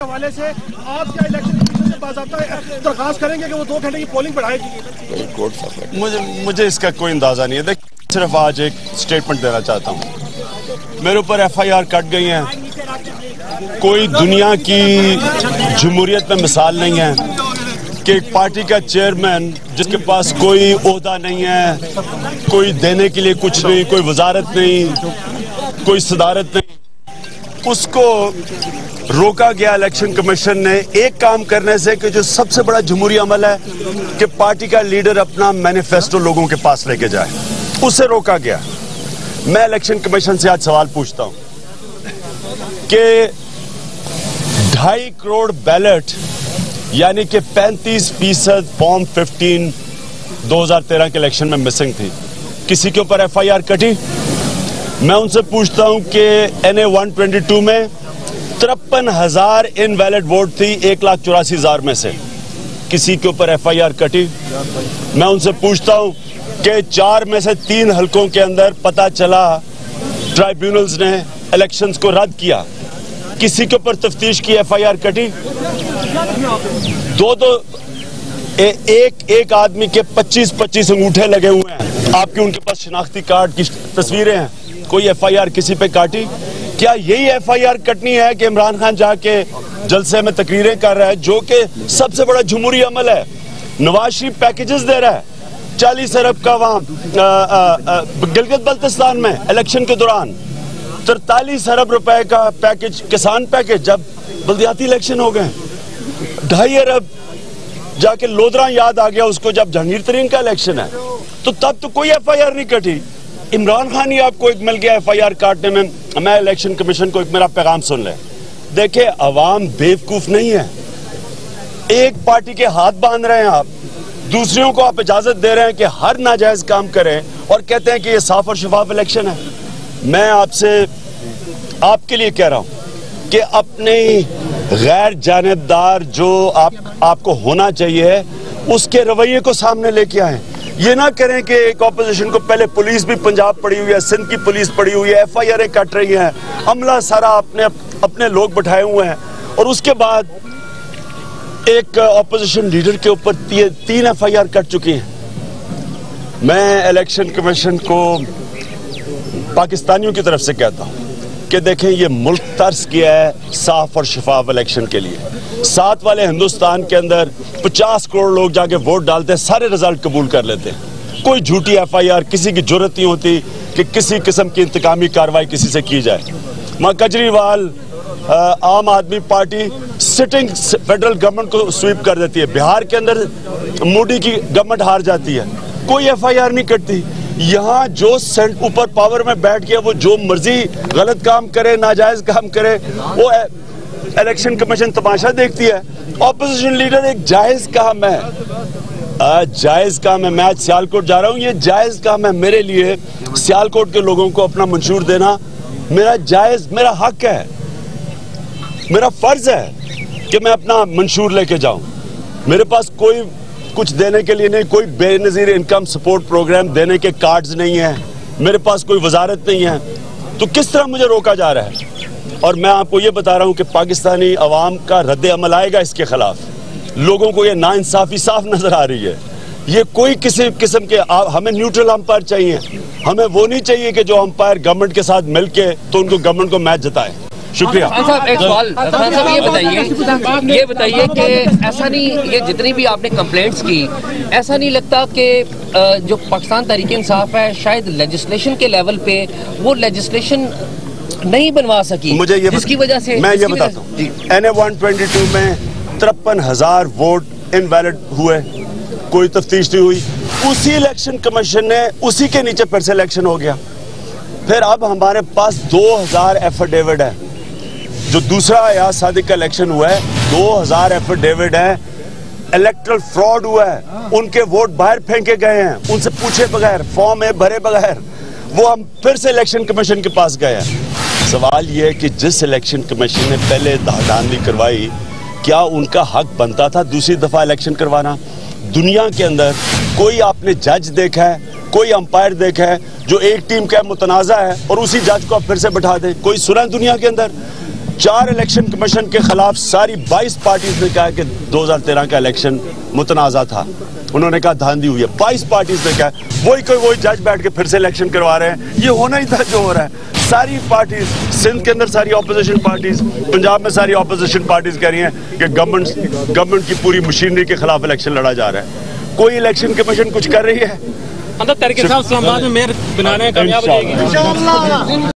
हवाले से आप क्या इलेक्शन कमीशन से बाज़ाब्ता दरखास्त करेंगे कि वो 2 घंटे की पोलिंग बढ़ाएगी? मुझे इसका कोई अंदाजा नहीं है। देख, सिर्फ आज एक स्टेटमेंट देना चाहता हूँ। मेरे ऊपर FIR कट गई है। कोई दुनिया की जमहूरियत में मिसाल नहीं है कि एक पार्टी का चेयरमैन जिसके पास कोई ओहदा नहीं है, कोई देने के लिए कुछ नहीं, कोई वजारत नहीं, कोई सदारत नहीं, उसको रोका गया इलेक्शन कमीशन ने एक काम करने से कि जो सबसे बड़ा जमहूरी अमल है कि पार्टी का लीडर अपना मैनिफेस्टो लोगों के पास लेके जाए, उसे रोका गया। मैं इलेक्शन कमीशन से आज सवाल पूछता हूं कि 2.5 करोड़ बैलेट यानी कि 35% फॉर्म 15 2013 के इलेक्शन में मिसिंग थी, किसी के ऊपर FIR कटी? मैं उनसे पूछता हूं कि NA 122 में 53,000 इनवैलिड वोट थी 1,84,000 में से, किसी के ऊपर FIR कटी? मैं उनसे पूछता हूं कि 4 में से 3 हलकों के अंदर पता चला ट्राइब्यूनल्स ने इलेक्शंस को रद्द किया, किसी के ऊपर तफ्तीश की FIR कटी? एक आदमी के 25-25 अंगूठे लगे हुए हैं, आपके उनके पास शिनाख्ती कार्ड की तस्वीरें हैं, कोई FIR किसी पे काटी? क्या यही FIR कटनी है कि इमरान खान जाके जलसे में तकरीरें कर रहा है, जो कि सबसे बड़ा जमहूरी अमल है? नवाज शरीफ पैकेजेस दे रहा है 40 अरब का वहां गिलगित बल्तिस्तान में इलेक्शन के दौरान, 43 अरब रुपए का पैकेज, किसान पैकेज, जब बल्दियाती इलेक्शन हो गए 2.5 अरब जाके लोधरा याद आ गया उसको जब जहांगीर तरीन का इलेक्शन है, तो तब तो कोई FIR नहीं कटी। इमरान खान ही आपको एक मिल गया FIR काटने में। मैं इलेक्शन कमीशन को एक मेरा पैगाम सुन ले, देखिए अवाम बेवकूफ नहीं है, एक पार्टी के हाथ बांध रहे हैं आप, दूसरियों को आप इजाजत दे रहे हैं कि हर नाजायज काम करें और कहते हैं कि ये साफ और शफाफ इलेक्शन है। मैं आपसे आपके लिए कह रहा हूं कि अपने गैर जानिबदार जो आपको होना चाहिए उसके रवैये को सामने लेके आए। ये ना करें कि एक ऑपोजिशन को पहले पुलिस भी पंजाब पड़ी हुई है, सिंध की पुलिस पड़ी हुई है, FIR कट रही है, अमला सारा अपने लोग बैठाए हुए हैं, और उसके बाद एक ऑपोजिशन लीडर के ऊपर 3 FIR कट चुकी हैं। मैं इलेक्शन कमीशन को पाकिस्तानियों की तरफ से कहता हूं कि देखें, ये मुल्क तर्स किया है साफ और शफाफ इलेक्शन के लिए। 7 वाले हिंदुस्तान के अंदर 50 करोड़ लोग जाके वोट डालते हैं, सारे रिजल्ट कबूल कर लेते हैं, कोई झूठी FIR किसी की जरूरत नहीं होती कि किसी किस्म की इंतकामी कार्रवाई किसी से की जाए। वहां केजरीवाल आम आदमी पार्टी सिटिंग फेडरल गवर्नमेंट को स्वीप कर देती है, बिहार के अंदर मोदी की गवर्नमेंट हार जाती है, कोई FIR नहीं कटती। यहाँ जो ऊपर पावर में बैठ गया वो जो मर्जी गलत काम करे, नाजायज काम करे, वो इलेक्शन कमीशन तमाशा देखती है। ऑपोजिशन लीडर एक जायज काम है, जायज काम है। मैं आज सियालकोट जा रहा हूँ, ये जायज काम है मेरे लिए, सियालकोट के लोगों को अपना मंशूर देना मेरा हक है, मेरा फर्ज है कि मैं अपना मंशूर लेके जाऊं। मेरे पास कोई कुछ देने के लिए नहीं, कोई बेनजीर इनकम सपोर्ट प्रोग्राम देने के कार्ड्स नहीं है, मेरे पास कोई वजारत नहीं है, तो किस तरह मुझे रोका जा रहा है? और मैं आपको ये बता रहा हूं कि पाकिस्तानी अवाम का रद्द अमल आएगा इसके खिलाफ। लोगों को ये नाइंसाफी साफ नजर आ रही है। ये कोई किसी किस्म के हमें न्यूट्रल अंपायर चाहिए, हमें वो नहीं चाहिए कि जो अंपायर गवर्नमेंट के साथ मिलके तो उनको गवर्नमेंट को मैच जताए। शुक्रिया। साहब एक सवाल, साहब ये बताइए कि ऐसा नहीं, ये जितनी भी आपने कंप्लेंट्स की, ऐसा नहीं लगता कि जो पाकिस्तान तहरीक इंसाफ है शायद लेजिस्लेशन के लेवल पे वो लेजिस्लेशन नहीं बनवा सकी, मुझे ये जिसकी वजह से मैं ये बताता हूँ, NA 122 में 53,000 वोट इनवैलिड हुए, कोई तफ्तीश नहीं हुई, उसी इलेक्शन कमीशन ने उसी के नीचे फिर से इलेक्शन हो गया। फिर अब हमारे पास 2000 एफिडेविट है, जो दूसरा अयाज सादिक का इलेक्शन हुआ है 2000 एफिडेविट है, इलेक्ट्रल फ्रॉड हुआ है, उनके वोट बाहर फेंके गए हैं, उनसे पूछे बगैर, फॉर्म में भरे बगैर, वो हम फिर से इलेक्शन कमीशन के पास गए हैं। सवाल ये है कि जिस इलेक्शन कमीशन ने पहले धांधली करवाई, क्या उनका हक बनता था दूसरी दफा इलेक्शन करवाना? दुनिया के अंदर कोई आपने जज देखा है, कोई अंपायर देखा है जो एक टीम का मुतनाज़ा है और उसी जज को आप फिर से बैठा दें? कोई सुना है दुनिया के अंदर? 4 इलेक्शन कमीशन के खिलाफ सारी 22 पार्टीज ने कहा कि 2013 का इलेक्शन मुतनाज़ा था। उन्होंने कहा धांधली हुई है। 22 पार्टीज ने कहा, वही जज बैठ के फिर से इलेक्शन करवा रहे हैं। ये होना ही था जो हो रहा है। सारी पार्टीज, सिंध के अंदर सारी ऑपोजिशन पार्टीज, पंजाब में सारी ऑपोजिशन पार्टीज कह रही हैं कि गवर्नमेंट की पूरी मशीनरी के खिलाफ इलेक्शन लड़ा जा रहा है। कोई इलेक्शन कमीशन कुछ कर रही है? तहरीक इंसाफ इस्लामाबाद में मेयर बनाने कामयाब हो जाएगी।